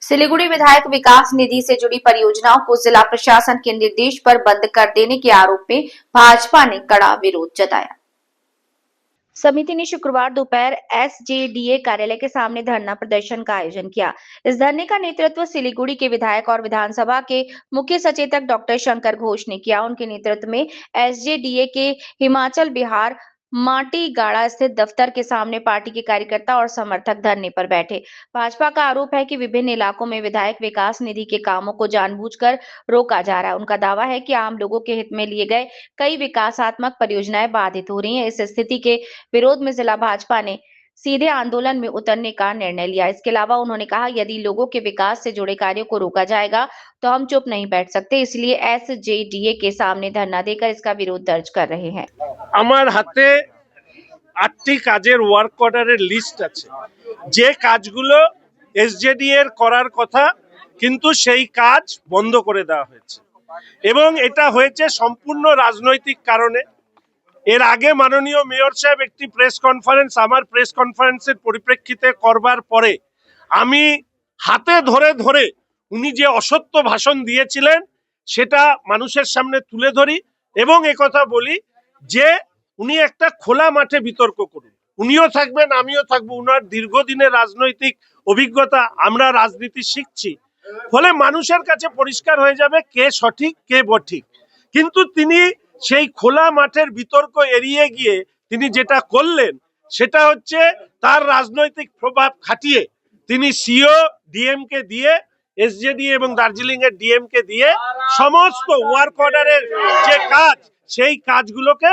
सिलीगुड़ी विधायक विकास निधि से जुड़ी परियोजनाओं को जिला प्रशासन के निर्देश पर बंद कर देने के आरोप में भाजपा ने कड़ा विरोध जताया। समिति ने शुक्रवार दोपहर एसजेडीए कार्यालय के सामने धरना प्रदर्शन का आयोजन किया। इस धरने का नेतृत्व सिलीगुड़ी के विधायक और विधानसभा के मुख्य सचेतक डॉक्टर शंकर घोष ने किया। उनके नेतृत्व में एसजेडीए के हिमाचल बिहार माटीगाड़ा स्थित दफ्तर के सामने पार्टी के कार्यकर्ता और समर्थक धरने पर बैठे। भाजपा का आरोप है कि विभिन्न इलाकों में विधायक विकास निधि के कामों को जानबूझकर रोका जा रहा है। उनका दावा है कि आम लोगों के हित में लिए गए कई विकासात्मक परियोजनाएं बाधित हो रही हैं। इस स्थिति के विरोध में जिला भाजपा ने सीधे आंदोलन में उतरने का निर्णय लिया। इसके अलावा उन्होंने कहा, यदि लोगों के विकास से जुड़े कार्यों को रोका जाएगा तो हम चुप नहीं बैठ सकते, इसलिए एसजेडीए के सामने धरना देकर इसका विरोध दर्ज कर रहे हैं। আমার হাতে 8টি কাজের ওয়ার্ক অর্ডারের লিস্ট আছে, যে কাজগুলো এসজেডি এর করার কথা কিন্তু সেই কাজ বন্ধ করে দেওয়া হয়েছে এবং এটা হয়েছে সম্পূর্ণ রাজনৈতিক কারণে। এর আগে মাননীয় মেয়র সাহেব একটি প্রেস কনফারেন্স আমার প্রেস কনফারেন্সের পরিপ্রেক্ষিতে করবার পরে আমি হাতে ধরে ধরে উনি যে অসত্য ভাষণ দিয়েছিলেন সেটা মানুষের সামনে তুলে ধরি এবং একথা বলি যে উনি একটা খোলা মাঠে বিতর্ক করুন। উনিও থাকবেন, আমিও থাকবো। উনার দীর্ঘদিনের রাজনৈতিক অভিজ্ঞতা, আমরা রাজনীতি শিখছি, ফলে মানুষের কাছে পরিষ্কার হয়ে যাবে কে সঠিক কে বেঠিক। কিন্তু তিনি সেই খোলা মাঠের বিতর্ক এড়িয়ে গিয়ে তিনি যেটা করলেন সেটা হচ্ছে তার রাজনৈতিক প্রভাব খাটিয়ে তিনি সিও ডিএমকে দিয়ে এসজেডি এবং দার্জিলিং এর ডিএমকে দিয়ে সমস্ত ওয়ার্ক অর্ডারের যে কাজ সেই কাজগুলোকে